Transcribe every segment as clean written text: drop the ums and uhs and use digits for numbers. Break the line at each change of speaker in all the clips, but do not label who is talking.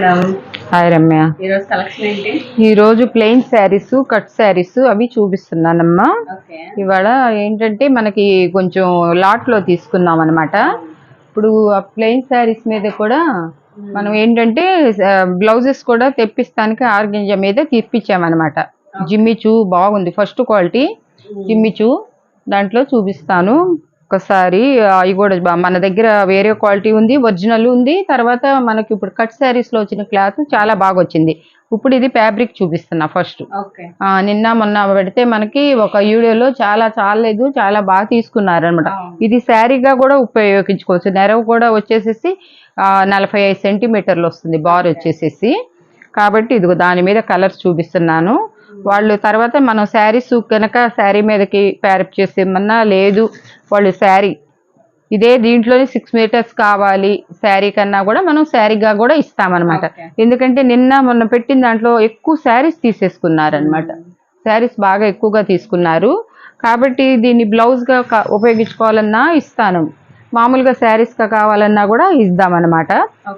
Madam.
Hi Ramya.
ఈరోజు collection ఏంటి?
ఈరోజు ప్లెయిన్ శారీస్, కట్ శారీస్ అవి చూపిస్తున్నానమ్మా. ఇవాళ ఏంటంటే మనకి కొంచెం లాట్లో తీసుకున్నాం అనమాట. ఇప్పుడు ఆ ప్లెయిన్ శారీస్ మీద కూడా మనం ఏంటంటే బ్లౌజెస్ కూడా తెప్పిస్తానికి ఆర్గంజా మీద తెప్పించామన్నమాట. జిమ్మిచూ బాగుంది, ఫస్ట్ క్వాలిటీ జిమ్మిచూ. దాంట్లో చూపిస్తాను ఒకసారి. అవి కూడా మన దగ్గర వేరే క్వాలిటీ ఉంది, ఒరిజినల్ ఉంది. తర్వాత మనకి ఇప్పుడు కట్ శారీస్ లో వచ్చిన క్లాత్ చాలా బాగా వచ్చింది. ఇప్పుడు ఇది ఫ్యాబ్రిక్ చూపిస్తున్నా ఫస్ట్. నిన్న మొన్న పెడితే మనకి ఒక వీడియోలో చాలా చాలేదు, చాలా బాగా తీసుకున్నారు అనమాట. ఇది శారీగా కూడా ఉపయోగించుకోవచ్చు. నెరవు కూడా వచ్చేసేసి 45 సెంటీమీటర్లు వస్తుంది బార్ వచ్చేసేసి. కాబట్టి ఇదిగో దాని మీద కలర్స్ చూపిస్తున్నాను. వాళ్ళు తర్వాత మనం శారీస్ కనుక శారీ మీదకి ప్యారప్ చేసేమన్నా లేదు, వాళ్ళు శారీ ఇదే దీంట్లోనే 6 మీటర్స్ కావాలి శారీ కన్నా కూడా మనం శారీగా కూడా ఇస్తామన్నమాట. ఎందుకంటే నిన్న మొన్న పెట్టిన దాంట్లో ఎక్కువ శారీస్ తీసేసుకున్నారనమాట. శారీస్ బాగా ఎక్కువగా తీసుకున్నారు. కాబట్టి దీన్ని బ్లౌజ్గా ఉపయోగించుకోవాలన్నా ఇస్తాను, మామూలుగా శారీస్గా కావాలన్నా కూడా ఇద్దామన్నమాట.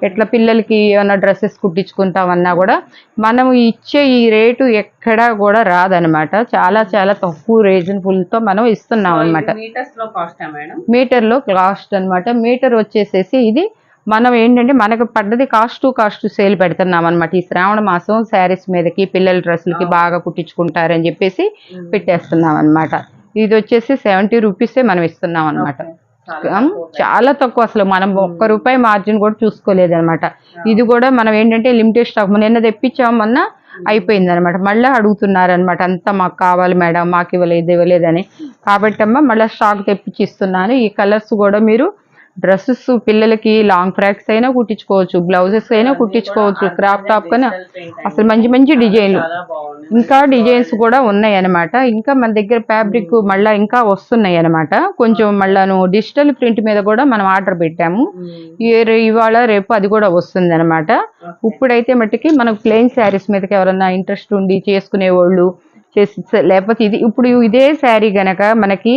ఎట్లా పిల్లలకి ఏమన్నా డ్రెస్సెస్ కుట్టించుకుంటామన్నా కూడా మనం ఇచ్చే ఈ రేటు ఎక్కడా కూడా రాదనమాట. చాలా చాలా తక్కువ రీజనబుల్తో మనం ఇస్తున్నాం అనమాట. మీటర్లో కాస్ట్ అనమాట. మీటర్ వచ్చేసేసి ఇది మనం ఏంటంటే మనకు పడ్డది కాస్ట్ సేల్ పెడుతున్నాం అనమాట. ఈ శ్రావణ మాసం శారీస్ మీదకి పిల్లల డ్రెస్సులకి బాగా కుట్టించుకుంటారని చెప్పేసి పెట్టేస్తున్నాం అనమాట. ఇది వచ్చేసి 70 రూపీసే మనం ఇస్తున్నాం అనమాట. చాలా తక్కువ, అసలు మనం ₹1 మార్జిన్ కూడా చూసుకోలేదు అనమాట. ఇది కూడా మనం ఏంటంటే లిమిటెడ్ స్టాక్, నిన్న తెప్పించామన్నా అయిపోయింది అనమాట. మళ్ళీ అడుగుతున్నారు అనమాట, అంతా మాకు కావాలి మేడం, మాకు ఇవ్వలేదని. కాబట్టి అమ్మ మళ్ళీ స్టాక్ తెప్పించి ఇస్తున్నాను. ఈ కలర్స్ కూడా మీరు డ్రెస్సెస్ పిల్లలకి లాంగ్ ఫ్రాక్స్ అయినా కుట్టించుకోవచ్చు, బ్లౌజెస్ అయినా కుట్టించుకోవచ్చు, క్రాప్ టాప్ కన్నా అసలు మంచి మంచి డిజైన్లు, ఇంకా డిజైన్స్ కూడా ఉన్నాయి అనమాట. ఇంకా మన దగ్గర ఫ్యాబ్రిక్ మళ్ళీ ఇంకా వస్తున్నాయి అనమాట. కొంచెం మళ్ళీ డిజిటల్ ప్రింట్ మీద కూడా మనం ఆర్డర్ పెట్టాము. ఇవాళ రేపు అది కూడా వస్తుంది అనమాట. ఇప్పుడైతే మట్టికి మనకు ప్లెయిన్ శారీస్ మీదకి ఎవరన్నా ఇంట్రెస్ట్ ఉండి చేసుకునే వాళ్ళు చేసి, లేకపోతే ఇది ఇప్పుడు ఇదే శారీ గనక మనకి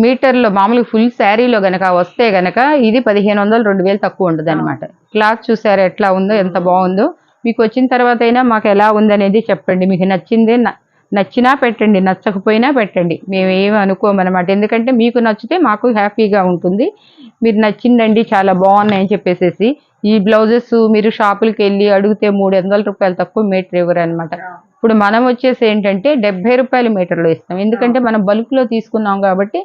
మీటర్లో మామూలుగా ఫుల్ శారీలో గనక వస్తే గనక ఇది 1500-2000 తక్కువ ఉంటుంది అనమాట. క్లాత్ చూసారా ఎట్లా ఉందో, ఎంత బాగుందో. మీకు వచ్చిన తర్వాత అయినా మాకు ఎలా ఉందనేది చెప్పండి. మీకు నచ్చినా పెట్టండి, నచ్చకపోయినా పెట్టండి, మేము ఏమి అనుకోమన్నమాట. ఎందుకంటే మీకు నచ్చితే మాకు హ్యాపీగా ఉంటుంది. మీరు నచ్చిందండి చాలా బాగున్నాయని చెప్పేసేసి. ఈ బ్లౌజెస్ మీరు షాపులకి వెళ్ళి అడిగితే ₹300 తక్కువ మీటర్ ఇవ్వరు అనమాట. ఇప్పుడు మనం వచ్చేసి ఏంటంటే ₹70 మీటర్లో ఇస్తాం. ఎందుకంటే మనం బల్క్లో తీసుకున్నాం కాబట్టి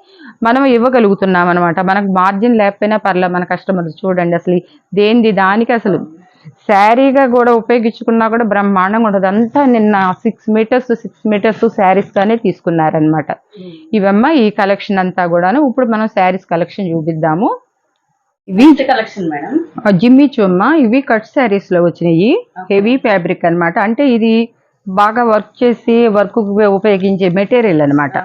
మనం ఇవ్వగలుగుతున్నాం అనమాట. మనకు మార్జిన్ లేకపోయినా పర్లేదు. మన కస్టమర్స్ చూడండి అసలు దానికి అసలు శారీగా కూడా ఉపయోగించుకున్నా కూడా బ్రహ్మాండంగా ఉంటుంది. అంతా నిన్న 6 మీటర్స్ శారీస్ గానే తీసుకున్నారనమాట. ఇవమ్మ ఈ కలెక్షన్ అంతా కూడాను. ఇప్పుడు మనం శారీస్ కలెక్షన్ చూపిద్దాము. ఇవి
కలెక్షన్ మేడం,
జిమ్మిచూ అమ్మ. ఇవి కట్ శారీస్ లో వచ్చినాయి, హెవీ ఫ్యాబ్రిక్ అనమాట. అంటే ఇది బాగా వర్క్ ఉపయోగించే మెటీరియల్ అనమాట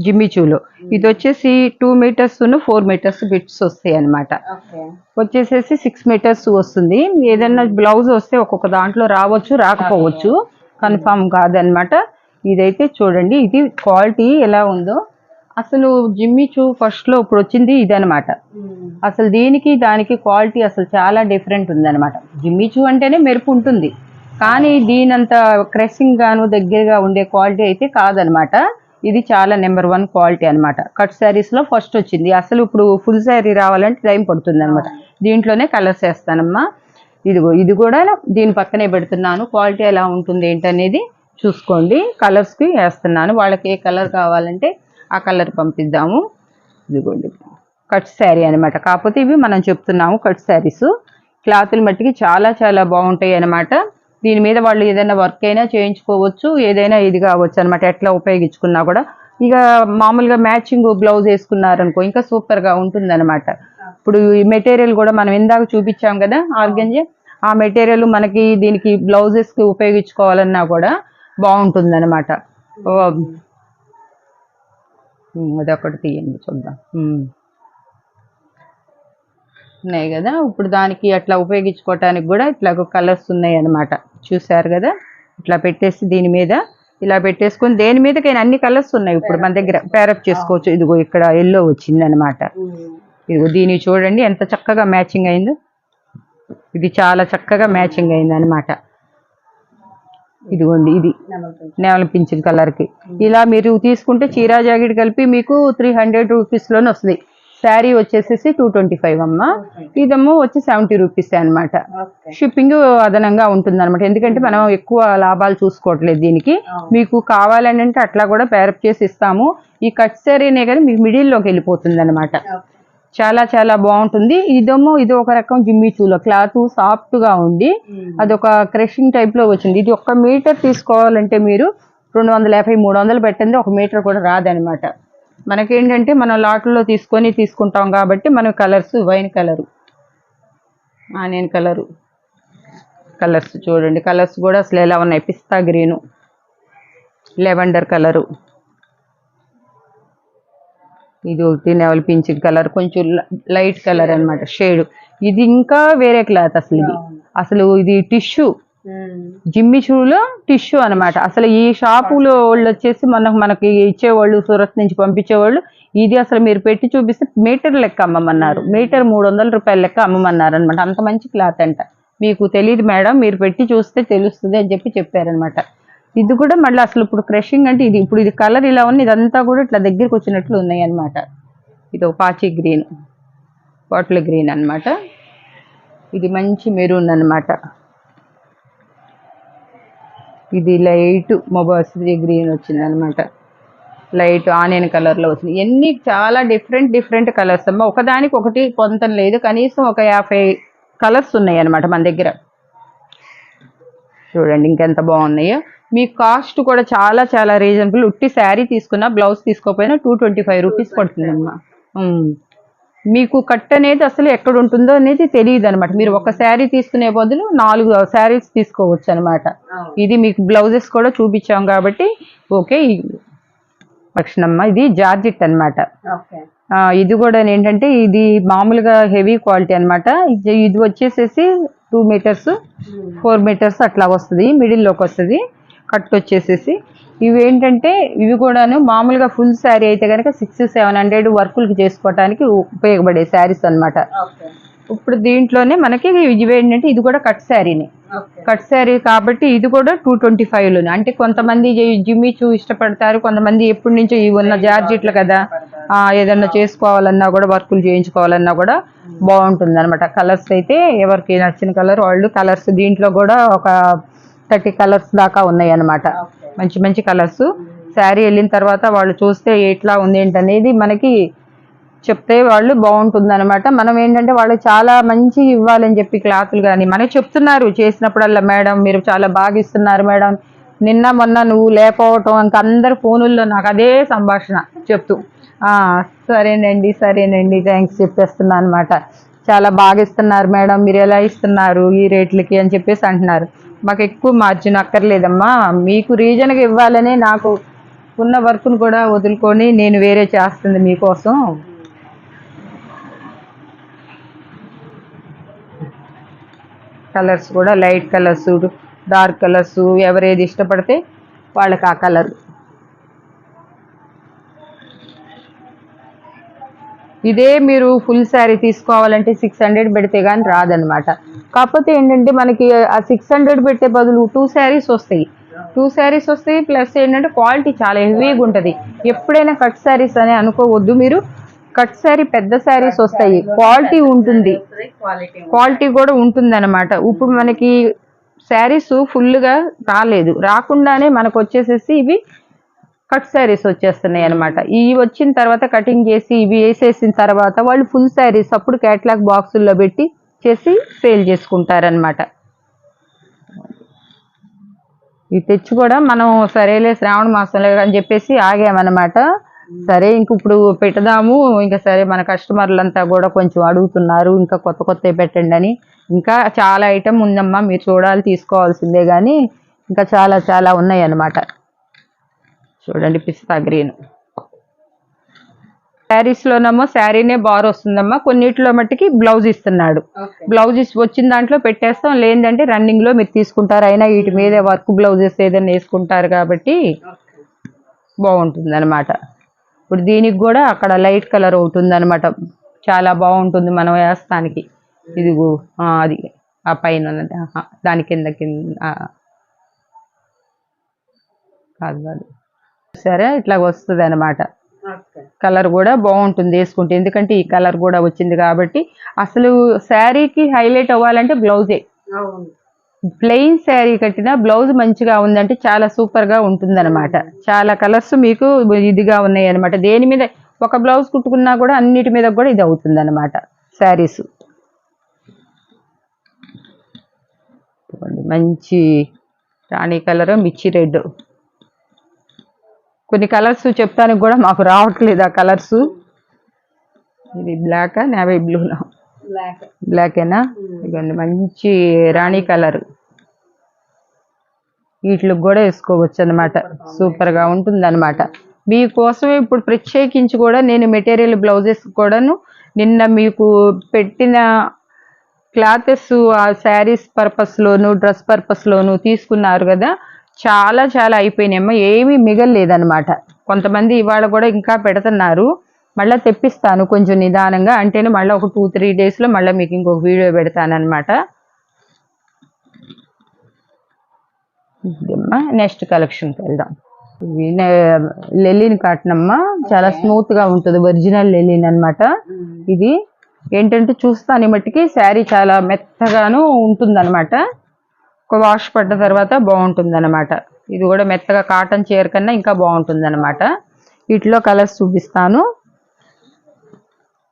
జిమ్మిచూలో. ఇది వచ్చేసి 2 మీటర్స్ 4 మీటర్స్ బిట్స్ వస్తాయి అనమాట. వచ్చేసేసి 6 మీటర్స్ వస్తుంది. ఏదైనా బ్లౌజ్ వస్తే ఒక్కొక్క దాంట్లో రావచ్చు, రాకపోవచ్చు, కన్ఫామ్ కాదనమాట. ఇదైతే చూడండి, ఇది క్వాలిటీ ఎలా ఉందో. అసలు జిమ్మిచూ ఫస్ట్ లో ఇప్పుడు వచ్చింది ఇదనమాట. అసలు దీనికి దానికి క్వాలిటీ అసలు చాలా డిఫరెంట్ ఉందనమాట. జిమ్మిచూ అంటేనే మెరుపు ఉంటుంది, కానీ దీనంత క్రషింగ్ గాను దగ్గరగా ఉండే క్వాలిటీ అయితే కాదనమాట. ఇది చాలా నెంబర్ 1 క్వాలిటీ అనమాట. కట్ శారీస్ లో ఫస్ట్ వచ్చింది. అసలు ఇప్పుడు ఫుల్ శారీ రావాలంటే టైం పడుతుంది అనమాట. దీంట్లోనే కలర్స్ వేస్తానమ్మా. ఇది కూడా దీని పక్కనే పెడుతున్నాను. క్వాలిటీ ఎలా ఉంటుంది ఏంటనేది చూసుకోండి. కలర్స్ కి వేస్తున్నాను. వాళ్ళకి ఏ కలర్ కావాలంటే ఆ కలర్ పంపిద్దాము. ఇదిగోండి కట్ శారీ అనమాట. కాకపోతే ఇవి మనం చెప్తున్నాము కట్ శారీస్. క్లాతులు మట్టికి చాలా చాలా బాగుంటాయి అనమాట. దీని మీద వాళ్ళు ఏదైనా వర్క్ అయినా చేయించుకోవచ్చు, ఏదైనా ఇది కావచ్చు అనమాట. ఎట్లా ఉపయోగించుకున్నా కూడా ఇక మామూలుగా మ్యాచింగ్ బ్లౌజ్ వేసుకున్నారనుకో ఇంకా సూపర్గా ఉంటుంది అనమాట. ఇప్పుడు ఈ మెటీరియల్ కూడా మనం ఇందాక చూపించాం కదా ఆర్గంజా, ఆ మెటీరియల్ మనకి దీనికి బ్లౌజెస్కి ఉపయోగించుకోవాలన్నా కూడా బాగుంటుంది అనమాట. అదొకటి తీయండి చూద్దాం. ఉన్నాయి కదా. ఇప్పుడు దానికి అట్లా ఉపయోగించుకోవటానికి కూడా ఇట్లా కలర్స్ ఉన్నాయి అన్నమాట. చూసారు కదా, ఇట్లా పెట్టేసి దీని మీద ఇలా పెట్టేసుకొని దేని మీదకైనా అన్ని కలర్స్ ఉన్నాయి ఇప్పుడు మన దగ్గర, ప్యారప్ చేసుకోవచ్చు. ఇదిగో ఇక్కడ ఎల్లో వచ్చింది అనమాట. ఇదిగో దీన్ని చూడండి ఎంత చక్కగా మ్యాచింగ్ అయిందో. ఇది చాలా చక్కగా మ్యాచింగ్ అయింది అనమాట. ఇదిగోండి, ఇది నెమల పింఛన్ కలర్కి. ఇలా మీరు తీసుకుంటే చీరా జాకెట్ కలిపి మీకు 300 రూపీస్లోనే వస్తుంది. శారీ వచ్చేసేసి 225 అమ్మ. ఇదేమో వచ్చి 70 రూపీస్ అనమాట. షిప్పింగ్ అదనంగా ఉంటుంది అనమాట, ఎందుకంటే మనం ఎక్కువ లాభాలు చూసుకోవట్లేదు దీనికి. మీకు కావాలని అంటే అట్లా కూడా పేరప్ చేసి ఇస్తాము. ఈ కట్ శారీనే కానీ మీకు మిడిల్లోకి వెళ్ళిపోతుంది అనమాట. చాలా చాలా బాగుంటుంది. ఇదేమో ఇది ఒక రకం జిమ్మి చూలో క్లాత్ సాఫ్ట్గా ఉండి అదొక క్రషింగ్ టైప్లో వచ్చింది. ఇది 1 మీటర్ తీసుకోవాలంటే మీరు 250-300 పెట్టండి, 1 మీటర్ కూడా రాదనమాట. మనకేంటంటే మనం లాట్లో తీసుకుంటాం కాబట్టి మన colours wine colour, onion colour, colours చూడండి. కలర్స్ కూడా అసలు ఎలా ఉన్నాయి, పిస్తా గ్రీను, లెవెండర్ కలరు, ఇది ఒకటి నెవల్ పింఛన్ కలర్, కొంచెం లైట్ కలర్ అనమాట షేడ్. ఇది ఇంకా వేరే క్లాత్ అసలు ఇది టిష్యూ, జిమ్మి చూలో టిష్యూ అనమాట. అసలు ఈ షాపులో వాళ్ళు వచ్చేసి మనకి ఇచ్చేవాళ్ళు, సూరత్ నుంచి పంపించేవాళ్ళు, ఇది అసలు మీరు పెట్టి చూపిస్తే మీటర్ లెక్క అమ్మమన్నారు. మీటర్ 300 రూపాయల లెక్క అమ్మమన్నారు అనమాట. అంత మంచి క్లాత్ అంట. మీకు తెలియదు మేడం, మీరు పెట్టి చూస్తే తెలుస్తుంది అని చెప్పారనమాట. ఇది కూడా మళ్ళీ అసలు ఇప్పుడు క్రషింగ్ అంటే ఇది కలర్ ఇలా ఉంది, ఇదంతా కూడా ఇట్లా దగ్గరికి వచ్చినట్లు ఉన్నాయి అనమాట. ఇది ఒక పాచి గ్రీన్, బాటిల్ గ్రీన్ అనమాట. ఇది మంచి మెరూన్ అనమాట. ఇది లైట్ మొబాసిటీ గ్రీన్ వచ్చింది అనమాట. లైట్ ఆనియన్ కలర్లో వచ్చింది. ఇవన్నీ చాలా డిఫరెంట్ కలర్స్ అమ్మ. ఒకదానికి ఒకటి పొంతం లేదు, కనీసం ఒక 50 కలర్స్ ఉన్నాయి అనమాట మన దగ్గర. చూడండి ఇంకెంత బాగున్నాయో. మీ కాస్ట్ కూడా చాలా చాలా రీజనబుల్. ఉట్టి శారీ తీసుకున్నా, బ్లౌజ్ తీసుకోకపోయినా 225 రూపీస్ పడుతుందమ్మా. మీకు కట్ అనేది అసలు ఎక్కడ ఉంటుందో అనేది తెలియదు అనమాట. మీరు ఒక శారీ తీసుకునే బదులు 4 శారీస్ తీసుకోవచ్చు అనమాట. ఇది మీకు బ్లౌజెస్ కూడా చూపించాం కాబట్టి ఓకే. లక్షణమ్మ, ఇది జార్జిట్ అనమాట. ఇది కూడా ఏంటంటే ఇది మామూలుగా హెవీ క్వాలిటీ అనమాట. ఇది వచ్చేసేసి 2 మీటర్స్ 4 మీటర్స్ అట్లా వస్తుంది, మిడిల్లోకి వస్తుంది. కట్ వచ్చేసేసి ఇవి ఏంటంటే ఇవి కూడాను మామూలుగా ఫుల్ శారీ అయితే కనుక 600-700 వర్కులకి చేసుకోవడానికి ఉపయోగపడే శారీస్ అనమాట. ఇప్పుడు దీంట్లోనే మనకి ఇవి ఏంటంటే ఇది కూడా కట్ శారీనే, కట్ శారీ కాబట్టి ఇది కూడా 225లోనే. అంటే కొంతమంది జిమ్మి చూ ఇష్టపడతారు, కొంతమంది ఎప్పటి నుంచో ఇవి ఉన్న జార్జెట్లు కదా, ఏదన్నా చేసుకోవాలన్నా కూడా వర్కులు చేయించుకోవాలన్నా కూడా బాగుంటుంది అనమాట. కలర్స్ అయితే ఎవరికి నచ్చిన కలర్ వాళ్ళు కలర్స్, దీంట్లో కూడా ఒక 30 కలర్స్ దాకా ఉన్నాయి అన్నమాట. మంచి మంచి కలర్స్. శారీ వెళ్ళిన తర్వాత వాళ్ళు చూస్తే ఎట్లా ఉంది ఏంటనేది మనకి చెప్తే వాళ్ళు బాగుంటుంది అనమాట. మనం ఏంటంటే వాళ్ళు చాలా మంచి ఇవ్వాలని చెప్పి క్లాతులు కానీ మనకి చెప్తున్నారు చేసినప్పుడల్లా, మేడం మీరు చాలా బాగా ఇస్తున్నారు మేడం, నిన్న మొన్న నువ్వు లేకపోవటం ఇంకా అందరు ఫోనుల్లో నాకు అదే సంభాషణ చెప్తూ సరేనండి థ్యాంక్స్ చెప్పేస్తున్నా అనమాట. చాలా బాగా ఇస్తున్నారు మేడం, మీరు ఎలా ఇస్తున్నారు ఈ రేట్లకి అని చెప్పేసి అంటున్నారు. మాకు ఎక్కువ మార్జిన్ అక్కర్లేదమ్మా, మీకు రీజన్గా ఇవ్వాలనే నాకు ఉన్న వర్క్ను కూడా వదులుకొని నేను వేరే చేస్తుంది మీకోసం. కలర్స్ కూడా లైట్ కలర్స్, డార్క్ కలర్స్, ఎవరేది ఇష్టపడితే వాళ్ళకి ఆ కలర్. ఇదే మీరు ఫుల్ శారీ తీసుకోవాలంటే 600 పెడితే కానీ రాదనమాట. కాకపోతే ఏంటంటే మనకి ఆ 600 పెట్టే బదులు 2 శారీస్ వస్తాయి. 2 శారీస్ వస్తాయి ప్లస్ ఏంటంటే క్వాలిటీ చాలా హెవీగా ఉంటుంది. ఎప్పుడైనా కట్ శారీస్ అని అనుకోవద్దు మీరు, కట్ శారీ పెద్ద శారీస్ వస్తాయి, క్వాలిటీ ఉంటుంది, క్వాలిటీ కూడా ఉంటుంది అనమాట. ఇప్పుడు మనకి శారీస్ ఫుల్గా రాకుండానే మనకు వచ్చేసేసి ఇవి కట్ శారీస్ వచ్చేస్తున్నాయి అనమాట. ఇవి వచ్చిన తర్వాత కటింగ్ చేసి ఇవి వేసేసిన తర్వాత వాళ్ళు ఫుల్ శారీస్ అప్పుడు క్యాట్లాగ్ బాక్సుల్లో పెట్టి చేసి సేల్ చేసుకుంటారనమాట. ఇవి తెచ్చి కూడా మనం సరేలే శ్రావణ మాసంలో అని చెప్పేసి ఆగామన్నమాట. సరే ఇంక ఇప్పుడు పెడదాము, ఇంకా సరే మన కస్టమర్లంతా కూడా కొంచెం అడుగుతున్నారు ఇంకా కొత్త పెట్టండి అని. ఇంకా చాలా ఐటమ్ ఉందమ్మా, మీరు చూడాలి తీసుకోవాల్సిందే, కానీ ఇంకా చాలా చాలా ఉన్నాయి అన్నమాట. చూడండి పిస్తా గ్రీన్ శారీస్లోనేమో శారీనే బార్ వస్తుందమ్మా, కొన్నిట్లో మట్టికి బ్లౌజ్ ఇస్తున్నాడు. బ్లౌజ్ వచ్చిన దాంట్లో పెట్టేస్తాం, లేదంటే రన్నింగ్లో మీరు తీసుకుంటారు. అయినా వీటి మీద వర్క్ బ్లౌజెస్ ఏదైనా వేసుకుంటారు కాబట్టి బాగుంటుంది అనమాట. ఇప్పుడు దీనికి కూడా అక్కడ లైట్ కలర్ అవుతుంది అనమాట, చాలా బాగుంటుంది మనం వేస్తానికి. ఇదిగో అది ఆ పైన ఉన్నది దాని కింద కాదు కాదు సరే ఇట్లా వస్తుంది అనమాట. కలర్ కూడా బాగుంటుంది వేసుకుంటే, ఎందుకంటే ఈ కలర్ కూడా వచ్చింది కాబట్టి. అసలు శారీకి హైలైట్ అవ్వాలంటే బ్లౌజే. ప్లెయిన్ శారీ కట్టిన బ్లౌజ్ మంచిగా ఉందంటే చాలా సూపర్ గా ఉంటుంది అనమాట. చాలా కలర్స్ మీకు ఇదిగా ఉన్నాయి అనమాట. దేని మీద ఒక బ్లౌజ్ కుట్టుకున్నా కూడా అన్నిటి మీద కూడా ఇది అవుతుంది అనమాట శారీస్. మంచి రాణి కలర్, మిర్చి రెడ్, కొన్ని కలర్స్ చెప్తానికి కూడా మాకు రావట్లేదు ఆ కలర్స్. ఇది బ్లాక్, నేవీ బ్లూ, బ్లాకేనా? ఇదిగోండి మంచి రాణి కలర్. వీటికి కూడా వేసుకోవచ్చు అనమాట, సూపర్ గా ఉంటుంది అనమాట. మీకోసం ఇప్పుడు ప్రత్యేకించి కూడా నేను మెటీరియల్ బ్లౌజెస్ కూడాను నిన్న మీకు పెట్టిన క్లాతెస్ ఆ శారీస్ పర్పస్ లోను డ్రెస్ పర్పస్ లోను తీసుకున్నారు కదా, చాలా చాలా అయిపోయినాయమ్మా, ఏమీ మిగలలేదనమాట. కొంతమంది ఇవాళ కూడా ఇంకా పెడుతున్నారు. మళ్ళీ తెప్పిస్తాను కొంచెం నిదానంగా, అంటేనే మళ్ళీ ఒక 2-3 డేస్లో మళ్ళీ మీకు ఇంకొక వీడియో పెడతానమాట. నెక్స్ట్ కలెక్షన్కి వెళ్దాం. ఇది లెలిన్ కాటన్ అమ్మా, చాలా స్మూత్ గా ఉంటుంది, ఒరిజినల్ లెలిన్ అనమాట. ఇది ఏంటంటే చూస్తాను మట్టికి శారీ చాలా మెత్తగాను ఉంటుంది అనమాట. ఒక వాష్ పడ్డ తర్వాత బాగుంటుంది అనమాట. ఇది కూడా మెత్తగా కాటన్ చీర కన్నా ఇంకా బాగుంటుంది అనమాట. వీటిలో కలర్స్ చూపిస్తాను.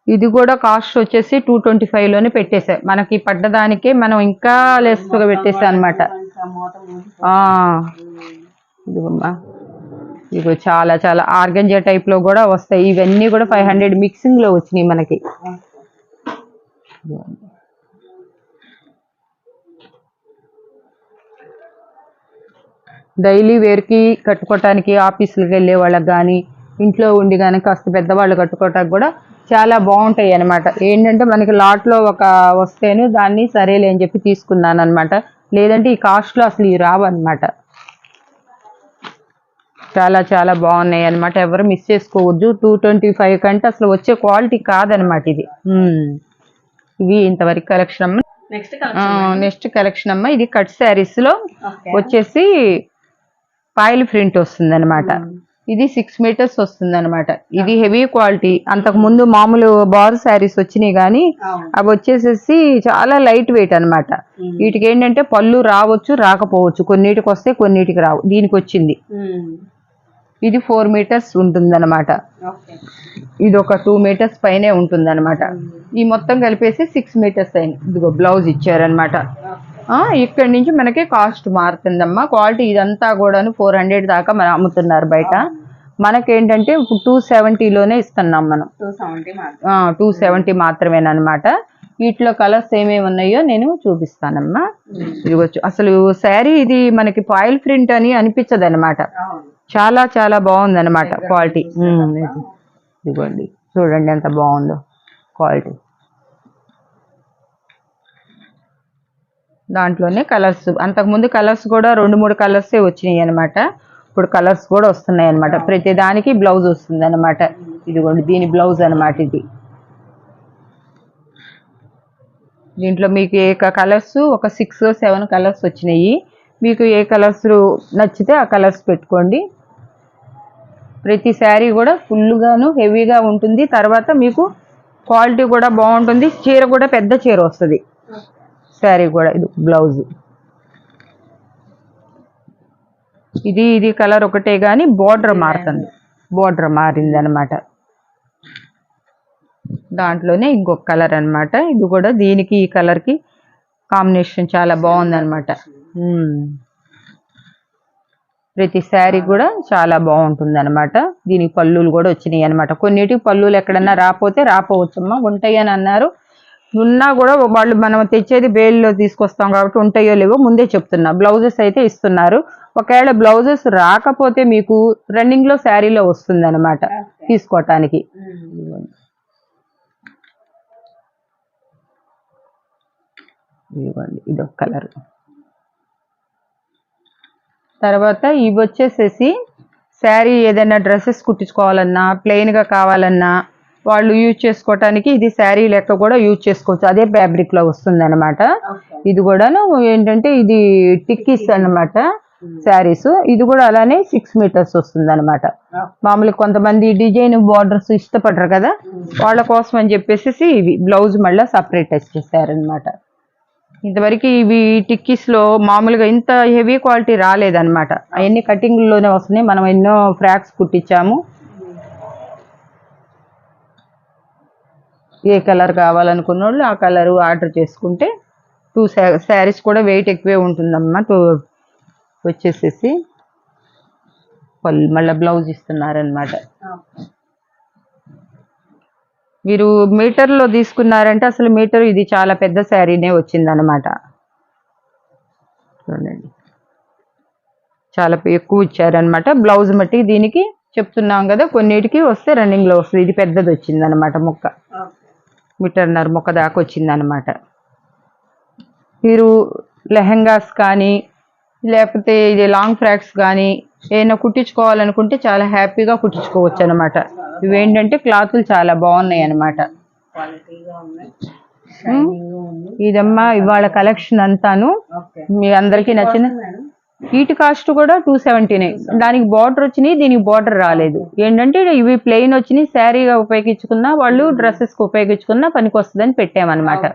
ఇది కూడా కాస్ట్ వచ్చేసి 225లోనే పెట్టేసా. మనకి పడ్డదానికే మనం ఇంకా లెస్గా పెట్టేసా అనమాట. ఇదిగమ్మా, ఇదిగో చాలా చాలా ఆర్గంజా టైప్ లో కూడా వస్తాయి. ఇవన్నీ కూడా 500 మిక్సింగ్ లో వచ్చినాయి మనకి. డైలీ వేర్కి కట్టుకోవటానికి, ఆఫీసులకు వెళ్ళే వాళ్ళకి కానీ, ఇంట్లో ఉండి కానీ కాస్త పెద్దవాళ్ళు కట్టుకోవటానికి కూడా చాలా బాగుంటాయి అనమాట. ఏంటంటే మనకి లాట్లో ఒక వస్తేను దాన్ని సరేలే అని చెప్పి తీసుకున్నాను అనమాట. లేదంటే ఈ కాస్ట్లో అసలు ఇవి రావన్నమాట. చాలా చాలా బాగున్నాయి అనమాట, ఎవరు మిస్ చేసుకోవద్దు. 225 కంటే అసలు వచ్చే క్వాలిటీ కాదనమాట ఇది. ఇవి ఇంతవరకు కలెక్షన్ అమ్మ. నెక్స్ట్ కలెక్షన్ అమ్మ, ఇది కట్ శారీస్ లో వచ్చేసి పాయిల్ ప్రింట్ వస్తుంది అనమాట. ఇది 6 మీటర్స్ వస్తుంది అనమాట. ఇది హెవీ క్వాలిటీ. అంతకు ముందు మామూలు బార్ శారీస్ వచ్చినాయి కానీ అవి వచ్చేసేసి చాలా లైట్ వెయిట్ అనమాట. వీటికి ఏంటంటే పళ్ళు రావచ్చు, రాకపోవచ్చు, కొన్నిటికి వస్తే కొన్నిటికి రావు. దీనికి వచ్చింది ఇది 4 మీటర్స్ ఉంటుంది అనమాట. ఇది ఒక 2 మీటర్స్ పైనే ఉంటుంది అనమాట. ఈ మొత్తం కలిపేసి 6 మీటర్స్ అయింది. ఇదిగో బ్లౌజ్ ఇచ్చారనమాట. ఇక్కడ నుంచి మనకి కాస్ట్ మారుతుందమ్మా. క్వాలిటీ ఇదంతా కూడాను 400 దాకా మనం అమ్ముతున్నారు బయట. మనకేంటంటే 270లోనే ఇస్తున్నాం మనం. 270 మాత్రమేనమాట. వీటిలో కలర్స్ ఏమేమి ఉన్నాయో నేను చూపిస్తానమ్మా. ఇదిగొచ్చు అసలు శారీ ఇది మనకి పాయిల్ ప్రింట్ అని అనిపించదు అనమాట. చాలా చాలా బాగుంది అనమాట క్వాలిటీ. ఇదిగోండి చూడండి ఎంత బాగుందో క్వాలిటీ. దాంట్లోనే కలర్స్, అంతకుముందు కలర్స్ కూడా 2-3 కలర్సే వచ్చినాయి అనమాట. ఇప్పుడు కలర్స్ కూడా వస్తున్నాయి అనమాట. ప్రతి దానికి బ్లౌజ్ వస్తుంది అనమాట. ఇదిగోండి దీని బ్లౌజ్ అనమాట ఇది. దీంట్లో మీకు ఏ కలర్స్ ఒక 6-7 కలర్స్ వచ్చినాయి. మీకు ఏ కలర్స్ నచ్చితే ఆ కలర్స్ పెట్టుకోండి. ప్రతి శారీ కూడా ఫుల్గాను హెవీగా ఉంటుంది. తర్వాత మీకు క్వాలిటీ కూడా బాగుంటుంది. చీర కూడా పెద్ద చీర వస్తుంది శారీ కూడా. ఇది బ్లౌజ్. ఇది కలర్ ఒకటే కానీ బోర్డర్ మారుతుంది, బోర్డర్ మారింది అనమాట. దాంట్లోనే ఇంకొక కలర్ అనమాట. ఇది కూడా దీనికి ఈ కలర్కి కాంబినేషన్ చాలా బాగుంది అనమాట. ప్రతి శారీ కూడా చాలా బాగుంటుంది అనమాట. దీనికి పళ్ళులు కూడా వచ్చినాయి అనమాట. కొన్నిటికి పళ్ళులు ఎక్కడన్నా రాపోవచ్చమ్మా, ఉంటాయి అని అన్నారు. ఉన్నా కూడా వాళ్ళు మనం తెచ్చేది బేల్లో తీసుకొస్తాం కాబట్టి ఉంటాయో లేవో ముందే చెప్తున్నా. బ్లౌజెస్ అయితే ఇస్తున్నారు. ఒకవేళ బ్లౌజెస్ రాకపోతే మీకు రన్నింగ్ లో శారీలో వస్తుంది అనమాట తీసుకోవటానికి. ఇదిగోండి ఇదొక కలర్. తర్వాత ఇవి వచ్చేసేసి శారీ ఏదైనా డ్రెస్సెస్ కుట్టించుకోవాలన్నా, ప్లెయిన్గా కావాలన్నా, వాళ్ళు యూజ్ చేసుకోవటానికి ఇది శారీ లెక్క కూడా యూజ్ చేసుకోవచ్చు. అదే ఫ్యాబ్రిక్ లో వస్తుంది అనమాట. ఇది కూడాను ఏంటంటే ఇది టిక్కీస్ అన్నమాట శారీస్. ఇది కూడా అలానే 6 మీటర్స్ వస్తుంది అనమాట. మామూలుగా కొంతమంది డిజైన్ బార్డర్స్ ఇష్టపడరు కదా, వాళ్ళ కోసం అని చెప్పేసి ఇవి బ్లౌజ్ మళ్ళీ సపరేట్ చేశారనమాట. ఇంతవరకు ఇవి టిక్కీస్ లో మామూలుగా ఇంత హెవీ క్వాలిటీ రాలేదన్నమాట. అవన్నీ కటింగ్ లోనే వస్తున్నాయి. మనం ఎన్నో ఫ్రాక్స్ కుట్టించాము. ఏ కలర్ కావాలనుకున్న వాళ్ళు ఆ కలర్ ఆర్డర్ చేసుకుంటే 2 శారీస్ కూడా వెయిట్ ఎక్కువే ఉంటుందమ్మా. 2 వచ్చేసేసి మళ్ళీ బ్లౌజ్ ఇస్తున్నారనమాట. మీరు మీటర్లో తీసుకున్నారంటే అసలు మీటర్ ఇది చాలా పెద్ద శారీనే వచ్చిందనమాట. చూడండి చాలా ఎక్కువ ఇచ్చారనమాట. బ్లౌజ్ మట్టి దీనికి చెప్తున్నాం కదా, కొన్నిటికి వస్తే రన్నింగ్లో వస్తుంది. ఇది పెద్దది వచ్చిందనమాట, ముక్క మీటర్నర ముక్క దాకా వచ్చిందనమాట. మీరు లెహంగాస్ కానీ లేకపోతే ఇది లాంగ్ ఫ్రాక్స్ కానీ ఏమైనా కుట్టించుకోవాలనుకుంటే చాలా హ్యాపీగా కుట్టించుకోవచ్చు అనమాట. ఇవేంటంటే క్లాతులు చాలా బాగున్నాయి అనమాట. ఇదమ్మా ఇవాళ కలెక్షన్ అంతాను మీ అందరికీ నచ్చింది. వీటి కాస్ట్ కూడా 279. దానికి బార్డర్ వచ్చినాయి, దీనికి బార్డర్ రాలేదు. ఏంటంటే ఇవి ప్లెయిన్ వచ్చినాయి, శారీగా ఉపయోగించుకున్నా వాళ్ళు డ్రెస్సెస్కి ఉపయోగించుకున్నా పనికి వస్తుందని పెట్టామన్నమాట.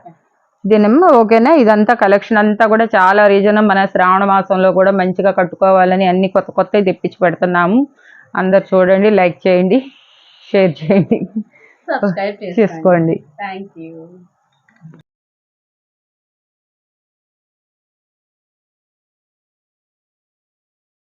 దీనమ్మా ఓకేనా. ఇదంతా కలెక్షన్ అంతా కూడా చాలా రీజన్. మన శ్రావణ మాసంలో కూడా మంచిగా కట్టుకోవాలని అన్ని కొత్త కొత్తవి తెప్పించి పెడుతున్నాము. అందరు చూడండి, లైక్ చేయండి, షేర్ చేయండి, సబ్స్క్రైబ్ చేసుకోండి. Thank you.